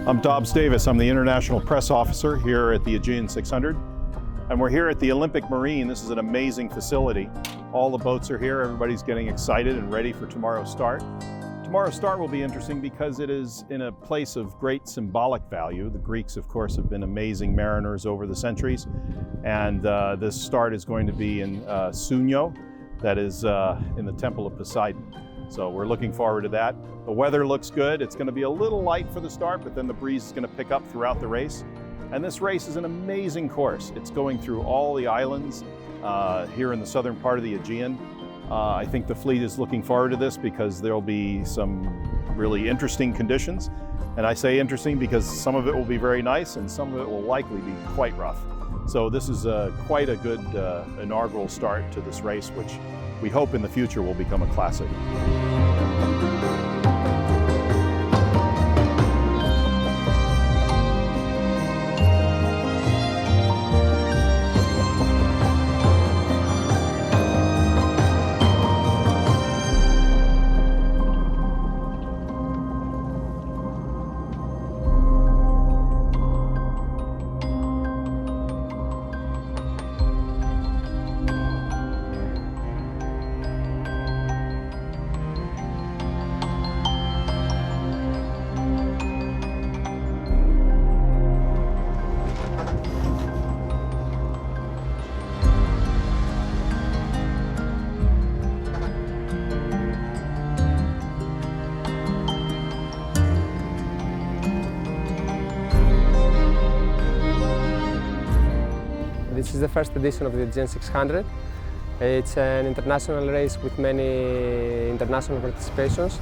I'm Dobbs Davis. I'm the International Press Officer here at the AEGEAN 600. And we're here at the Olympic Marine. This is an amazing facility. All the boats are here. Everybody's getting excited and ready for tomorrow's start. Tomorrow's start will be interesting because it is in a place of great symbolic value. The Greeks, of course, have been amazing mariners over the centuries. And this start is going to be in Sunio, that is in the Temple of Poseidon. So we're looking forward to that. The weather looks good. It's going to be a little light for the start, but then the breeze is going to pick up throughout the race. And this race is an amazing course. It's going through all the islands here in the southern part of the Aegean. I think the fleet is looking forward to this because there'll be some really interesting conditions. And I say interesting because some of it will be very nice and some of it will likely be quite rough. So this is quite a good inaugural start to this race, which we hope in the future will become a classic. This is the first edition of the AEGEAN 600. It's an international race with many international participations.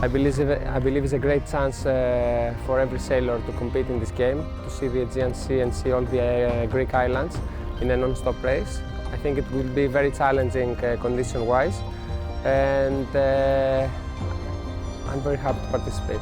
I believe it's a great chance for every sailor to compete in this game, to see the Aegean Sea and see all the Greek islands in a non-stop race. I think it will be very challenging condition-wise, and I'm very happy to participate.